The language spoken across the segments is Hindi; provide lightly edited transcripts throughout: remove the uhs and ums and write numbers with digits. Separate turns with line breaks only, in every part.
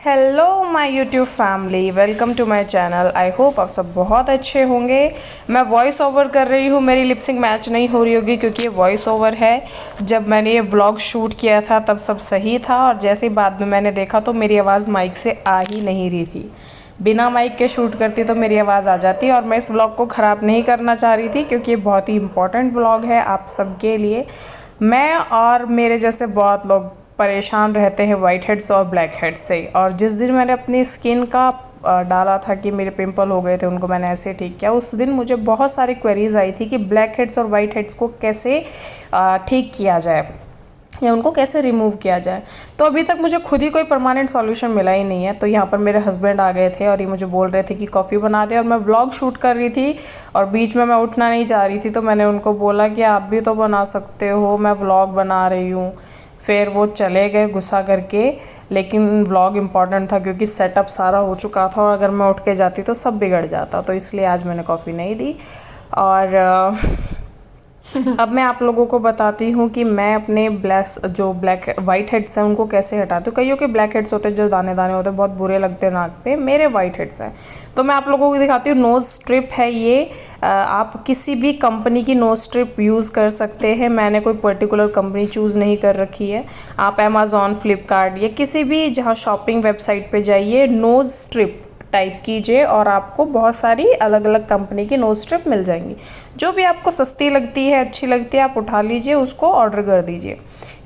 Hello my YouTube family, welcome to my channel. I hope आप सब बहुत अच्छे होंगे। मैं वॉइस ओवर कर रही हूँ, मेरी लिपसिंग मैच नहीं हो रही होगी क्योंकि ये वॉइस ओवर है। जब मैंने ये व्लॉग शूट किया था तब सब सही था और जैसे ही बाद में मैंने देखा तो मेरी आवाज़ माइक से आ ही नहीं रही थी। बिना माइक के शूट करती तो मेरी आवाज़ आ जाती और मैं इस व्लॉग को ख़राब नहीं करना चाह रही थी क्योंकि ये बहुत ही इंपॉर्टेंट व्लॉग है आप सबके लिए। मैं और मेरे जैसे बहुत लोग परेशान रहते हैं वाइट हेड्स और ब्लैक हेड्स से। और जिस दिन मैंने अपनी स्किन का डाला था कि मेरे पिंपल हो गए थे, उनको मैंने ऐसे ठीक किया, उस दिन मुझे बहुत सारी क्वेरीज आई थी कि ब्लैक हेड्स और वाइट हेड्स को कैसे ठीक किया जाए या उनको कैसे रिमूव किया जाए। तो अभी तक मुझे खुद ही कोई परमानेंट सॉल्यूशन मिला ही नहीं है। तो यहाँ पर मेरे हस्बैंड आ गए थे और ये मुझे बोल रहे थे कि कॉफ़ी बना दे, और मैं व्लॉग शूट कर रही थी और बीच में मैं उठना नहीं चाह रही थी। तो मैंने उनको बोला कि आप भी तो बना सकते हो, मैं व्लॉग बना रही हूँ। फिर वो चले गए गुस्सा करके, लेकिन व्लॉग इम्पॉर्टेंट था क्योंकि सेटअप सारा हो चुका था और अगर मैं उठ के जाती तो सब बिगड़ जाता। तो इसलिए आज मैंने कॉफ़ी नहीं दी। और अब मैं आप लोगों को बताती हूँ कि मैं अपने ब्लैक वाइट हेड्स हैं उनको कैसे हटाती हूँ। कईयों के ब्लैक हेड्स होते हैं जो दाने दाने होते हैं, बहुत बुरे लगते हैं नाक पे। मेरे वाइट हेड्स हैं तो मैं आप लोगों को दिखाती हूँ। नोज़ स्ट्रिप है ये। आप किसी भी कंपनी की नोज़ स्ट्रिप यूज़ कर सकते हैं। मैंने कोई पर्टिकुलर कंपनी चूज़ नहीं कर रखी है। आप अमेज़ॉन, फ्लिपकार्ट या किसी भी जहाँ शॉपिंग वेबसाइट पे जाइए, नोज़ स्ट्रिप टाइप कीजिए और आपको बहुत सारी अलग अलग कंपनी की नोज़ स्ट्रिप मिल जाएंगी। जो भी आपको सस्ती लगती है, अच्छी लगती है, आप उठा लीजिए, उसको ऑर्डर कर दीजिए।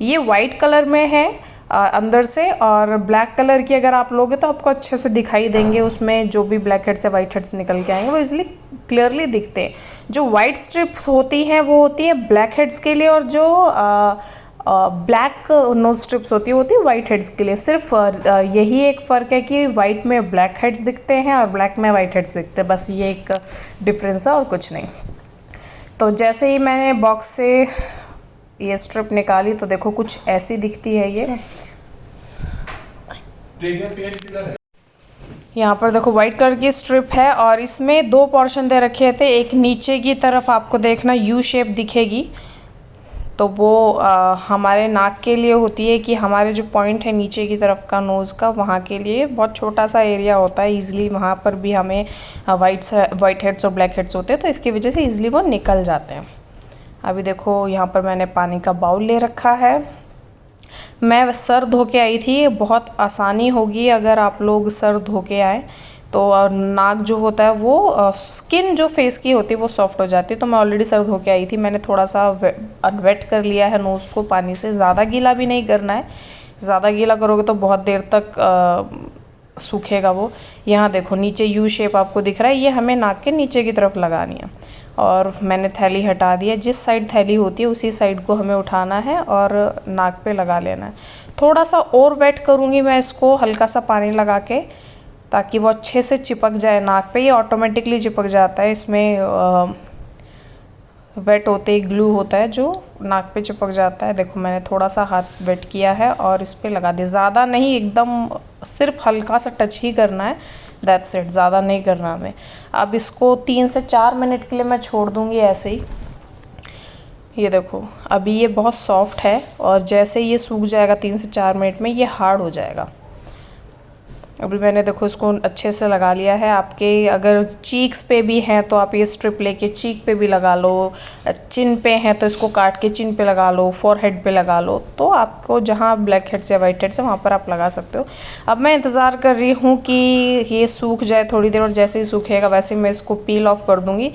ये वाइट कलर में है अंदर से, और ब्लैक कलर की अगर आप लोगे तो आपको अच्छे से दिखाई देंगे। उसमें जो भी ब्लैक हेड्स या वाइट हेड्स निकल के आएंगे वो इजिली क्लियरली दिखते हैं। जो वाइट स्ट्रिप्स होती हैं वो होती है ब्लैक हेड्स के लिए, और जो ब्लैक नोज स्ट्रिप्स होती है वाइट हेड्स के लिए। सिर्फ यही एक फ़र्क है कि वाइट में ब्लैक हेड्स दिखते हैं और ब्लैक में वाइट हेड्स दिखते हैं, बस ये एक डिफरेंस है और कुछ नहीं। तो जैसे ही मैंने बॉक्स से ये स्ट्रिप निकाली तो देखो कुछ ऐसी दिखती है ये। यहाँ पर देखो वाइट कलर की स्ट्रिप है और इसमें दो पोर्शन दे रखे थे। एक नीचे की तरफ आपको देखना यू शेप दिखेगी, तो वो हमारे नाक के लिए होती है कि हमारे जो पॉइंट है नीचे की तरफ का नोज़ का, वहाँ के लिए बहुत छोटा सा एरिया होता है। ईज़िली वहाँ पर भी हमें वाइट हेड्स और ब्लैक हेड्स होते हैं, तो इसकी वजह से ईज़िली वो निकल जाते हैं। अभी देखो यहाँ पर मैंने पानी का बाउल ले रखा है। मैं सर धो के आई थी। बहुत आसानी होगी अगर आप लोग सर धो के आए तो। नाक जो होता है वो स्किन जो फेस की होती है वो सॉफ्ट हो जाती है। तो मैं ऑलरेडी सर धो के आई थी। मैंने थोड़ा सा वेट कर लिया है नोज़ को पानी से। ज़्यादा गीला भी नहीं करना है, ज़्यादा गीला करोगे तो बहुत देर तक सूखेगा वो। यहाँ देखो नीचे यू शेप आपको दिख रहा है, ये हमें नाक के नीचे की तरफ लगानी है। और मैंने थैली हटा दी है। जिस साइड थैली होती है उसी साइड को हमें उठाना है और नाक पे लगा लेना है। थोड़ा सा और वेट करूँगी मैं इसको, हल्का सा पानी लगा के, ताकि वो अच्छे से चिपक जाए नाक पे। ये ऑटोमेटिकली चिपक जाता है, इसमें वेट होते ही ग्लू होता है जो नाक पे चिपक जाता है। देखो मैंने थोड़ा सा हाथ वेट किया है और इस पर लगा दिया। ज़्यादा नहीं, एकदम सिर्फ हल्का सा टच ही करना है, दैट्स इट, ज़्यादा नहीं करना हमें। अब इसको 3 से 4 मिनट के लिए मैं छोड़ दूँगी ऐसे ही। ये देखो अभी ये बहुत सॉफ्ट है और जैसे ये सूख जाएगा 3 से 4 मिनट में ये हार्ड हो जाएगा। अभी मैंने देखो इसको अच्छे से लगा लिया है। आपके अगर चीक्स पे भी हैं तो आप ये स्ट्रिप लेके चीक पे भी लगा लो, चिन पे हैं तो इसको काट के चिन पे लगा लो, फोरहेड पे लगा लो। तो आपको जहाँ ब्लैक हेड्स या वाइट हेड्स है वहाँ पर आप लगा सकते हो। अब मैं इंतज़ार कर रही हूँ कि ये सूख जाए थोड़ी देर, और जैसे ही सूखेगा वैसे मैं इसको पील ऑफ कर दूँगी।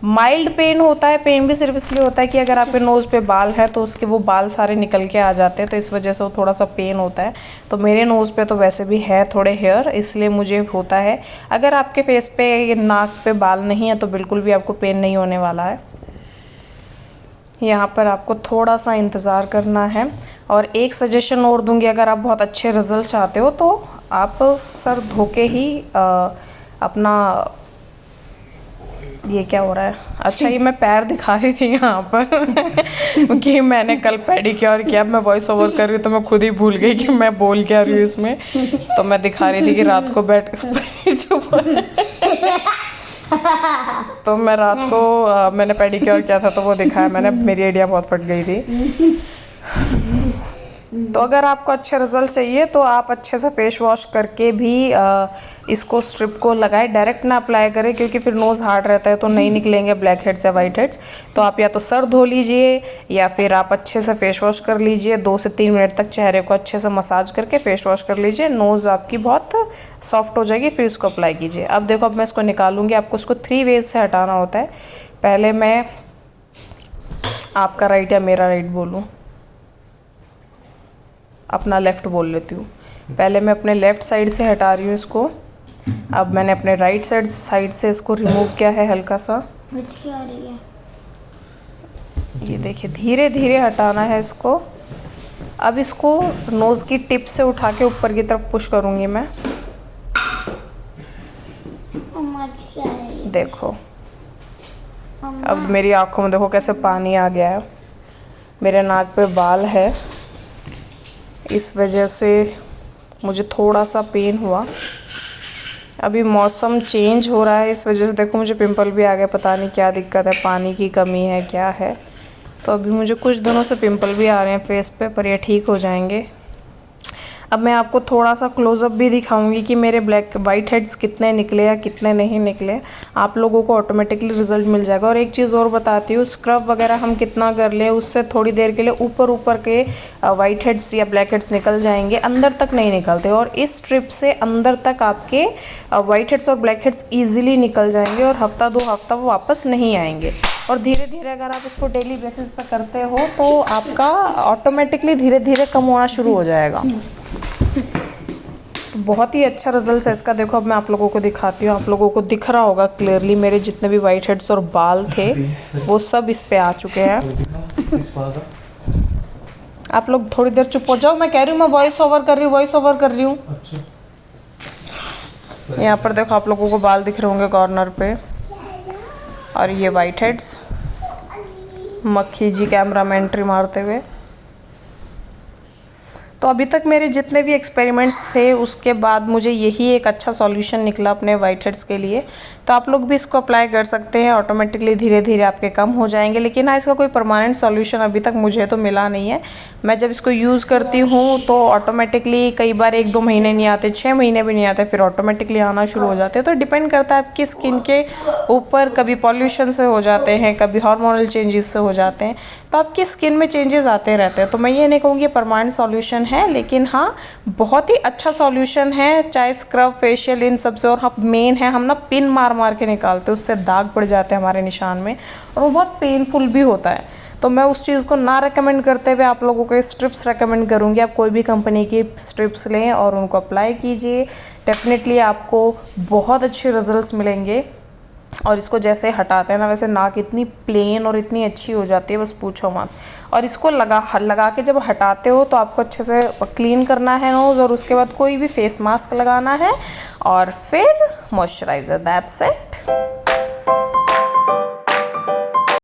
माइल्ड पेन होता है, पेन भी सिर्फ इसलिए होता है कि अगर आपके नोज़ पे बाल है तो उसके वो बाल सारे निकल के आ जाते हैं, तो इस वजह से वो थोड़ा सा पेन होता है। तो मेरे नोज़ पे तो वैसे भी है थोड़े हेयर, इसलिए मुझे होता है। अगर आपके फेस पे, नाक पे बाल नहीं है तो बिल्कुल भी आपको पेन नहीं होने वाला है। यहाँ पर आपको थोड़ा सा इंतज़ार करना है। और एक सजेशन और दूँगी, अगर आप बहुत अच्छे रिजल्ट चाहते हो तो आप सर धो के ही अपना, ये क्या हो रहा है? अच्छा ये मैं पैर दिखा रही थी यहाँ पर क्योंकि मैंने कल पेडिक्योर किया। मैं वॉइस ओवर कर रही हूँ तो मैं खुद ही भूल गई कि मैं बोल क्या रही हूँ इसमें। तो मैं दिखा रही थी कि रात को तो मैं रात को मैंने पेडिक्योर किया था तो वो दिखाया मैंने। मेरी आइडिया बहुत फट गई थी। तो अगर आपको अच्छे रिजल्ट चाहिए तो आप अच्छे से फेस वॉश करके भी इसको स्ट्रिप को लगाएं, डायरेक्ट ना अप्लाई करें क्योंकि फिर नोज़ हार्ड रहता है तो नहीं निकलेंगे ब्लैक हेड्स या वाइट हेड्स। तो आप या तो सर धो लीजिए या फिर आप अच्छे से फेस वॉश कर लीजिए, 2 से 3 मिनट तक चेहरे को अच्छे से मसाज करके फेस वॉश कर लीजिए, नोज़ आपकी बहुत सॉफ्ट हो जाएगी, फिर इसको अप्लाई कीजिए। अब देखो, अब मैं इसको निकालूंगी। आपको इसको 3 वेज से हटाना होता है। पहले मैं आपका राइट या मेरा राइट बोलूँ, अपना लेफ़्ट बोल लेती हूँ। पहले मैं अपने लेफ़्ट साइड से हटा रही हूँ इसको। अब मैंने अपने राइट साइड से इसको रिमूव किया है हल्का सा।
क्या आ रही है?
ये देखिए, धीरे धीरे हटाना है इसको। अब इसको नोज़ की टिप से उठा के ऊपर की तरफ पुश करूँगी मैं।
क्या आ रही है?
देखो, अब मेरी आँखों में देखो कैसे पानी आ गया है। मेरे नाक पे बाल है, इस वजह से मुझे थोड़ा सा पेन हुआ। अभी मौसम चेंज हो रहा है, इस वजह से देखो मुझे पिंपल भी आ गया। पता नहीं क्या दिक्कत है, पानी की कमी है क्या है। तो अभी मुझे कुछ दिनों से पिंपल भी आ रहे हैं फेस पे, पर ये ठीक हो जाएंगे। अब मैं आपको थोड़ा सा क्लोज़अप भी दिखाऊंगी कि मेरे वाइट हेड्स कितने निकले या कितने नहीं निकले। आप लोगों को ऑटोमेटिकली रिजल्ट मिल जाएगा। और एक चीज़ और बताती हूँ, स्क्रब वगैरह हम कितना कर लें उससे थोड़ी देर के लिए ऊपर के वाइट हेड्स या ब्लैक हेड्स निकल जाएंगे, अंदर तक नहीं निकलते। और इस स्ट्रिप से अंदर तक आपके वाइट हेड्स और ब्लैक हेड्स ईजिली निकल जाएंगे और हफ्ता 2 हफ्ता वो वापस नहीं आएंगे। और धीरे धीरे अगर आप इसको डेली बेसिस पर करते हो तो आपका ऑटोमेटिकली धीरे धीरे कम होना शुरू हो जाएगा। तो बहुत ही अच्छा रिजल्ट है इसका। देखो, अब मैं आप लोगों को दिखाती हूँ। आप लोगों को दिख रहा होगा क्लियरली, मेरे जितने भी वाइट हेड्स और बाल थे वो सब इस पे आ चुके हैं। आप लोग थोड़ी देर चुप हो जाओ, मैं कह रही हूँ, मैं वॉइस ओवर कर रही हूँ। यहाँ पर देखो, आप लोगों को बाल दिख रहे होंगे कॉर्नर पे। और ये वाइट हेड्स, मक्खी जी कैमरा में एंट्री मारते हुए। तो अभी तक मेरे जितने भी एक्सपेरिमेंट्स थे उसके बाद मुझे यही एक अच्छा सॉल्यूशन निकला अपने वाइट हेड्स के लिए। तो आप लोग भी इसको अप्लाई कर सकते हैं, ऑटोमेटिकली धीरे धीरे आपके कम हो जाएंगे। लेकिन हाँ, इसका कोई परमानेंट सॉल्यूशन अभी तक मुझे तो मिला नहीं है। मैं जब इसको यूज़ करती हूँ तो ऑटोमेटिकली कई बार 1-2 महीने नहीं आते, 6 महीने भी नहीं आते, फिर ऑटोमेटिकली आना शुरू हो जाते हैं। तो डिपेंड करता है आपकी स्किन के ऊपर, कभी पॉल्यूशन से हो जाते हैं, कभी हार्मोनल चेंजेस से हो जाते हैं। तो आपकी स्किन में चेंजेस आते रहते हैं। तो मैं ये नहीं कहूँगी परमानेंट सॉल्यूशन है, लेकिन हाँ बहुत ही अच्छा सॉल्यूशन है, चाहे स्क्रब, फेशियल, इन सब से। और हाँ, मेन है, हम ना पिन मार मार के निकालते हैं, उससे दाग पड़ जाते हैं हमारे निशान में और वो बहुत पेनफुल भी होता है। तो मैं उस चीज़ को ना रेकमेंड करते हुए आप लोगों को स्ट्रिप्स रेकमेंड करूँगी। आप कोई भी कंपनी की स्ट्रिप्स लें और उनको अप्लाई कीजिए, डेफिनेटली आपको बहुत अच्छे रिजल्ट्स मिलेंगे। और इसको जैसे हटाते हैं ना, वैसे नाक इतनी प्लेन और इतनी अच्छी हो जाती है, बस पूछो मत। और इसको लगा के जब हटाते हो तो आपको अच्छे से क्लीन करना है नोज़, और उसके बाद कोई भी फेस मास्क लगाना है और फिर मॉइस्चराइज़र, दैट्स इट।